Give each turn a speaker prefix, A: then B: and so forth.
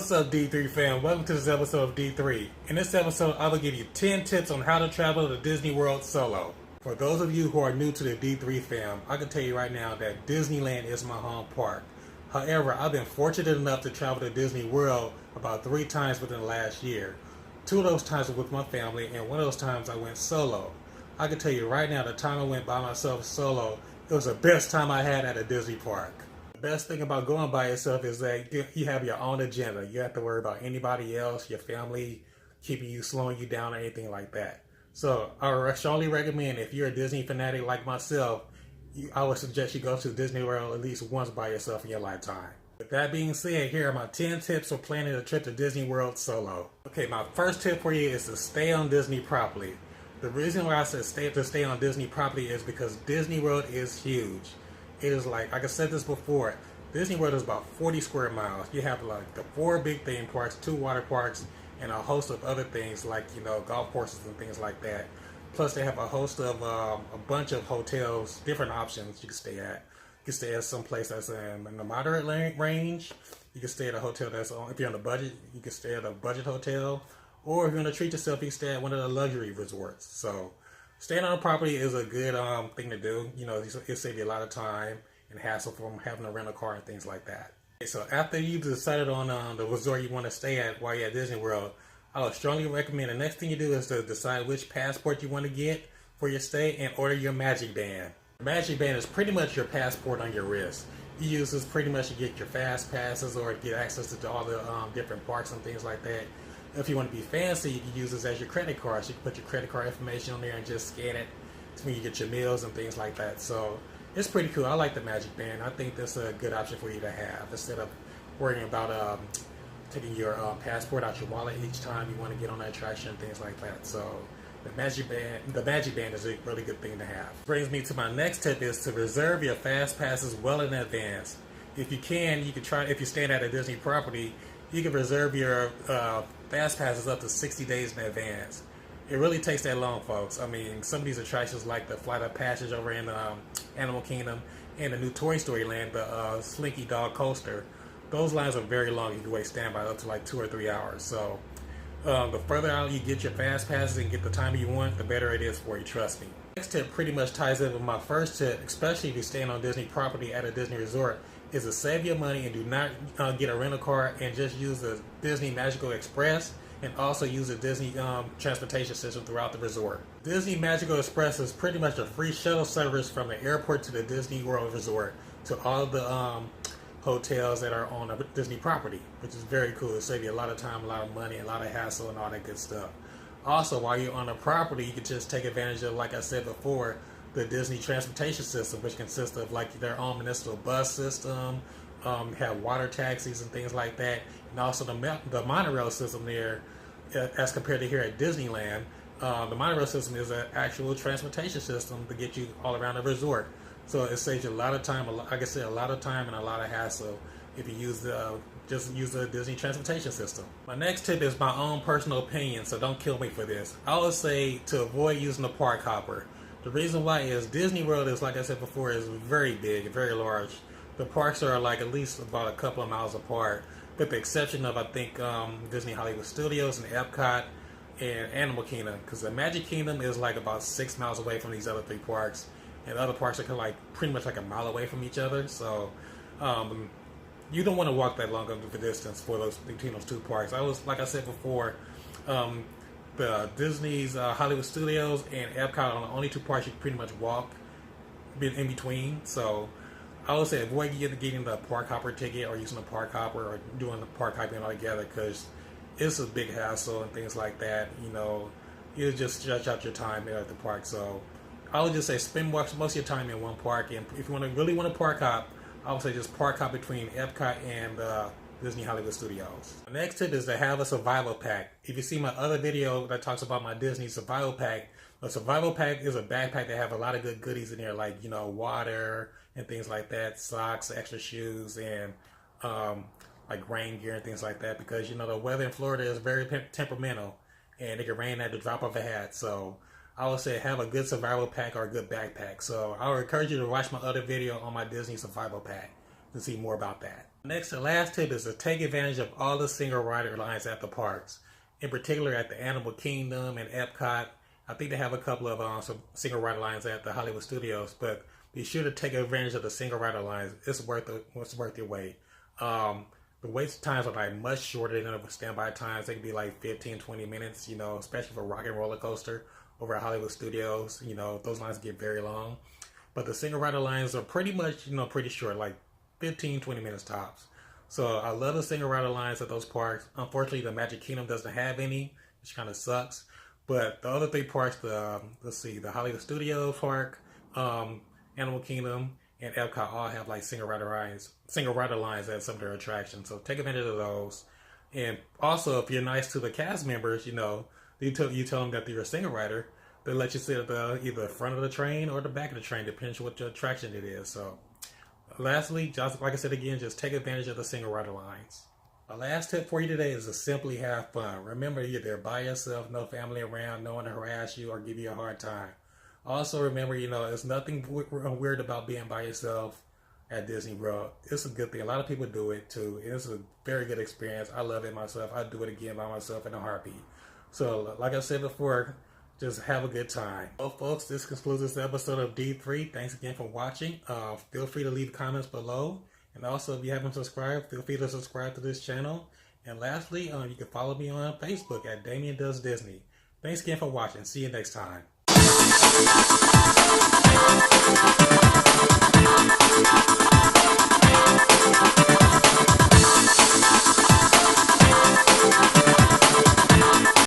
A: What's up, D3 fam? Welcome to this episode of D3. In this episode, I will give you 10 tips on how to travel to Disney World solo. For those of you who are new to the D3 fam, I can tell you right now that Disneyland is my home park. However, I've been fortunate enough to travel to Disney World about 3 times within the last year. 2 of those times were with my family, and 1 of those times I went solo. I can tell you right now, the time I went by myself solo, it was the best time I had at a Disney park. The best thing about going by yourself is that you have your own agenda. You don't have to worry about anybody else, your family keeping you, slowing you down, or anything like that. So I strongly recommend, if you're a Disney fanatic like myself, I would suggest you go to Disney World at least once by yourself in your lifetime. With that being said, here are my 10 tips for planning a trip to Disney World solo. Okay, my first tip for you is to stay on Disney property. The reason why I said stay on Disney property is because Disney World is huge. It is like I said this before, Disney World is about 40 square miles. You have like the 4 big theme parks, 2 water parks, and a host of other things like, golf courses and things like that. Plus they have a host of a bunch of hotels, different options you can stay at. You can stay at some place that's in the moderate range. You can stay at a hotel that's on, if you're on a budget, you can stay at a budget hotel. Or if you want to treat yourself, you can stay at one of the luxury resorts. So staying on a property is a good thing to do. It'll save you a lot of time and hassle from having to rent a car and things like that. Okay, so after you've decided on the resort you want to stay at while you're at Disney World, I would strongly recommend the next thing you do is to decide which passport you want to get for your stay and order your Magic Band. The Magic Band is pretty much your passport on your wrist. You use this pretty much to get your fast passes or get access to all the different parks and things like that. If you want to be fancy, you can use this as your credit card. So you can put your credit card information on there and just scan it. It's when you get your meals and things like that. So it's pretty cool. I like the Magic Band. I think that's a good option for you to have instead of worrying about taking your passport out your wallet each time you want to get on that attraction and things like that. So the Magic Band is a really good thing to have. Brings me to my next tip is to reserve your fast passes well in advance. If you can try. If you're staying at a Disney property, you can reserve your fast passes up to 60 days in advance. It really takes that long, folks. I mean, some of these attractions like the Flight of Passage over in Animal Kingdom and the new Toy Story Land, the Slinky Dog Coaster, those lines are very long. You can wait standby up to like 2 or 3 hours. So the further out you get your fast passes and get the time you want, the better it is for you, trust me. Next tip pretty much ties in with my first tip, especially if you're staying on Disney property at a Disney resort, is to save your money and do not get a rental car and just use the Disney Magical Express and also use the Disney transportation system throughout the resort. Disney Magical Express is pretty much a free shuttle service from the airport to the Disney World Resort to all of the hotels that are on a Disney property, which is very cool. It saves you a lot of time, a lot of money, a lot of hassle, and all that good stuff. Also, while you're on the property, you can just take advantage of, like I said before, the Disney transportation system, which consists of like their own municipal bus system, have water taxis and things like that, and also the monorail system there. As compared to here at Disneyland, the monorail system is an actual transportation system to get you all around the resort. So it saves you a lot of time, like I said, a lot of time and a lot of hassle if you use just use the Disney transportation system. My next tip is my own personal opinion, so don't kill me for this. I would say to avoid using the park hopper. The reason why is Disney World is, like I said before, is very big, very large. The parks are like at least about a couple of miles apart, with the exception of, I think, Disney Hollywood Studios and Epcot and Animal Kingdom, because the Magic Kingdom is like about 6 miles away from these other 3 parks, and the other parks are like pretty much like a mile away from each other. So you don't want to walk that long of a distance between those 2 parks. Like I said before, the Disney's Hollywood Studios and Epcot are the only 2 parks you can pretty much walk in between. So I would say avoid getting the park hopper ticket or using the park hopper or doing the park hopping altogether, because it's a big hassle and things like that. It'll just stretch out your time there at the park. So I would just say spend most of your time in one park, and if you really want to park hop, I would say just park hop between Epcot and Disney Hollywood Studios. The next tip is to have a survival pack. If you see my other video that talks about my Disney survival pack, a survival pack is a backpack that have a lot of good goodies in there, like water and things like that, socks, extra shoes, and like rain gear and things like that, because the weather in Florida is very temperamental and it can rain at the drop of a hat. So I would say have a good survival pack or a good backpack. So I would encourage you to watch my other video on my Disney survival pack. to see more about that. Next and last tip is to take advantage of all the single rider lines at the parks. In particular at the Animal Kingdom and Epcot. I think they have a couple of some single rider lines at the Hollywood Studios, but be sure to take advantage of the single rider lines. It's worth your wait. The wait times are like much shorter than the standby times. They can be like 15-20 minutes, you know, especially for Rock and Roller Coaster over at Hollywood Studios. You know, those lines get very long. But the single rider lines are pretty much, you know, pretty short, like 15-20 minutes tops. So I love the single rider lines at those parks. Unfortunately, the Magic Kingdom doesn't have any, which kind of sucks. But the other three parks, the Hollywood Studios Park, Animal Kingdom, and Epcot all have like single rider lines at some of their attractions. So take advantage of those. And also, if you're nice to the cast members, you know, you tell them that you're a single rider, they let you sit at either the front of the train or the back of the train, depending on what your attraction it is. So, lastly, just like I said again, just take advantage of the single rider lines. My last tip for you today is to simply have fun. Remember, you're there by yourself, no family around, no one to harass you or give you a hard time. Also, remember, you know, there's nothing weird about being by yourself at Disney World. It's a good thing. A lot of people do it too. It's a very good experience. I love it myself. I'd do it again by myself in a heartbeat. So, like I said before, just have a good time. Well, folks, this concludes this episode of D3. Thanks again for watching. Feel free to leave comments below. And also, if you haven't subscribed, feel free to subscribe to this channel. And lastly, you can follow me on Facebook at Damien Does Disney. Thanks again for watching. See you next time.